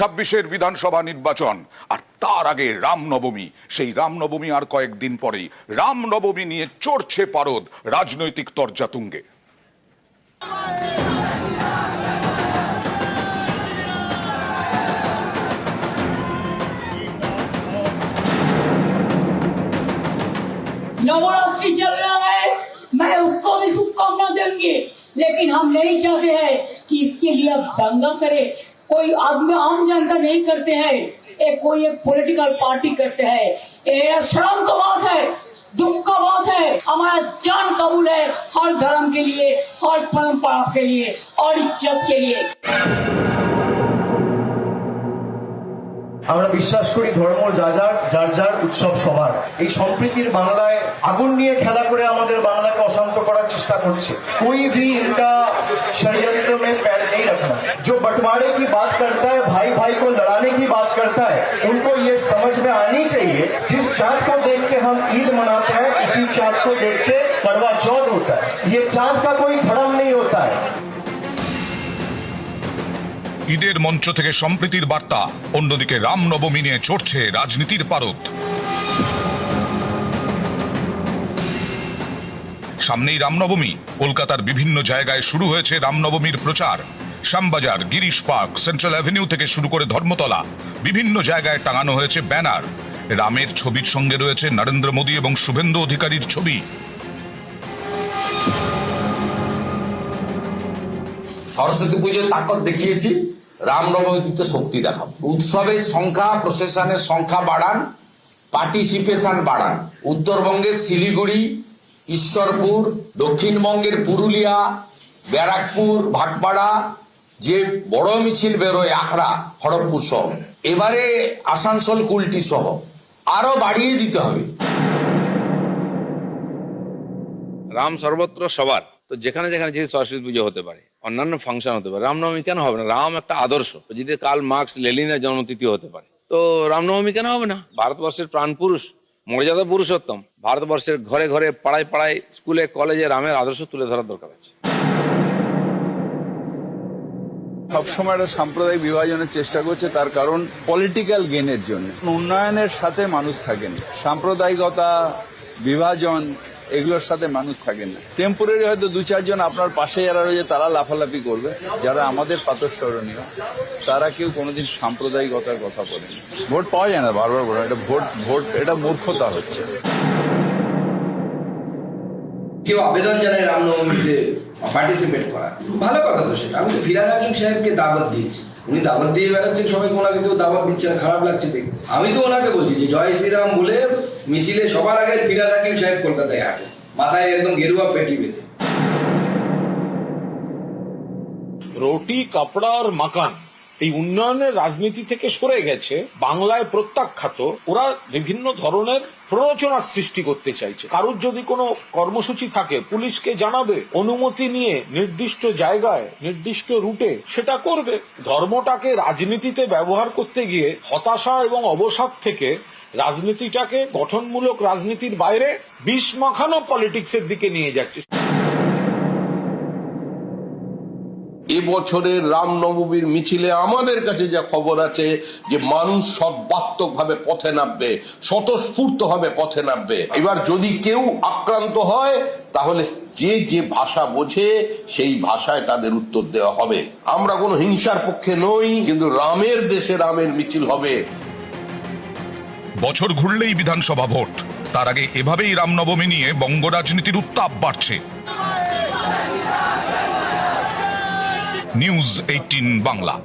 26-এর বিধানসভা নির্বাচন, আর তার আগে রামনবমী। সেই রামনবমী আর কয়েকদিন পরেই। রামনবমী নিয়ে চড়ছে পারদ রাজনৈতিক তরজাতুঙ্গে। नवरात्रि चल रहा है, मैं उसको भी शुभकामना देंगे, लेकिन हम नहीं चाहते हैं कि इसके लिए अब दंगा करे। कोई आदमी आम जनता नहीं करते हैं, कोई एक पॉलिटिकल पार्टी करते हैं। ये शर्म का बात है, दुख का बात है। हमारा जान कबूल है हर धर्म के लिए, हर परंपरा के लिए और इज्जत के लिए। আমরা বিশ্বাস করি ধর্ম যার যার উৎসব সবার। এই সম্প্রীতির বাংলায় আগুন নিয়ে খেলা করে আমাদের বাংলাকে অশান্ত করার চেষ্টা করছে। कोई भी इनका षड्यंत्र में पैर नहीं रखना। जो बंटवारे की बात करता है, भाई भाई को लड़ाने की बात करता है, उनको ये समझ में आनी चाहिए जिस चाँद को देख के हम ईद मनाते हैं, इसी चाँद को देख के करवा चौथ होता है। ये चाँद का कोई धर्म नहीं होता है। ঈদের মঞ্চ থেকে সম্প্রীতির বার্তা, অন্যদিকে রামনবমী নিয়ে চড়ছে রাজনীতির পারদ। সামনেই রামনবমী, কলকাতার বিভিন্ন জায়গায় শুরু হয়েছে রামনবমীর প্রচার। Shyambazar, Girish park, central avenue থেকে শুরু করে ধর্মতলা, বিভিন্ন জায়গায় টাঙানো হয়েছে ব্যানার। রামের ছবির সঙ্গে রয়েছে নরেন্দ্র মোদী এবং শুভেন্দু অধিকারীর ছবি। সরস্বতী পুজোর তাকত দেখিয়েছি, রামনবমীতে শক্তি দেখাবো। উৎসবের সংখ্যা, প্রসেশনের সংখ্যা বাড়ান, পার্টিসিপেশন বাড়ান। উত্তরবঙ্গের শিলিগুড়ি, ঈশ্বরপুর, দক্ষিণবঙ্গের পুরুলিয়া, ব্যারাকপুর, ভাটপাড়া যে বড় মিছিল বেরোয়, আখড়া, খড়গপুর সহ, এবারে আসানসোল, কুলটি সহ আরো বাড়িয়ে দিতে হবে। রাম সর্বত্র সবার, তো যেখানে যেখানে যদি সরস্বতী পুজো হতে পারে, অন্যান্য ফাংশন হতে পারে, রামনবমী কেন হবে না? রাম একটা আদর্শ, যদি কাল মার্কস, লেনিনের জন্মতিথি হতে পারে, তো রামনবমী কেন হবে না? ভারতবর্ষের প্রাণ পুরুষ, মর্যাদা পুরুষোত্তম, ভারতবর্ষের ঘরে ঘরে, পাড়ায় পাড়ায়, স্কুলে কলেজে রামের আদর্শ তুলে ধরার দরকার আছে। সবসময় একটা সাম্প্রদায়িক বিভাজনের চেষ্টা করছে, তার কারণ পলিটিক্যাল গেনের জন্য। উন্নয়নের সাথে মানুষ থাকেন, সাম্প্রদায়িকতা, বিভাজন, এগুলোর সাথে মানুষ থাকেন না। টেম্পোরারি হয়তো দু চারজন আপনার পাশে যারা রয়েছে তারা লাফালাফি করবে, যারা আমাদের প্রাতঃস্মরণীয় তারা কেউ কোনোদিন সাম্প্রদায়িকতার কথা বলেনি। ভোট পাওয়া যায় না, বারবার বলে এটা ভোট এটা মূর্খতা হচ্ছে। কেউ আবেদন জানায় রামনবমীতে পার্টিসিপেট করা, ভালো কথা তো সেটা। আমি তো ফিরহাদ হাকিম সাহেবকে দাওয়াত দিয়েছি, উনি দাওয়াত দিয়ে বেড়াচ্ছেন সবাইকে, ওনাকে কেউ দাওয়াত দিচ্ছে না, খারাপ লাগছে দেখতে। আমি তো ওনাকে বলছি যে জয় শ্রীরাম বলে মিছিলে সবার আগে ফিরহাদ হাকিম সাহেব কলকাতায় আসে, মাথায় একদম গেরুয়া পেটি বেঁধে। রুটি, কাপড়া আর মাকান এই উন্নয়নের রাজনীতি থেকে সরে গেছে, বাংলায় প্রত্যাখ্যাত। ওরা বিভিন্ন ধরনের প্ররোচনার সৃষ্টি করতে চাইছে। কারুর যদি কোনো কর্মসূচি থাকে, পুলিশকে জানাবে, অনুমতি নিয়ে নির্দিষ্ট জায়গায়, নির্দিষ্ট রুটে সেটা করবে। ধর্মটাকে রাজনীতিতে ব্যবহার করতে গিয়ে হতাশা এবং অবসাদ থেকে রাজনীতিটাকে গঠনমূলক রাজনীতির বাইরে বিষ মাখানো পলিটিক্সের দিকে নিয়ে যাচ্ছে। এবছরের রামনবমীর মিছিলে আমাদের কাছে যা খবর আছে যে মানুষ সর্বাত্মক ভাবে পথে নামবে, স্বতঃস্ফূর্ত ভাবে পথে নামবে। এবার যদি কেউ আক্রান্ত হয় তাহলে যে যে ভাষা বোঝে সেই ভাষায় তাদের উত্তর দেওয়া হবে। আমরা কোনো হিংসার পক্ষে নই, কিন্তু রামের দেশে রামের মিছিল হবে। বছর ঘুরলেই বিধানসভা ভোট, তার আগে এভাবেই রামনবমী নিয়ে বঙ্গ রাজনীতির উত্তাপ বাড়ছে। নিউজ 18 বাংলা।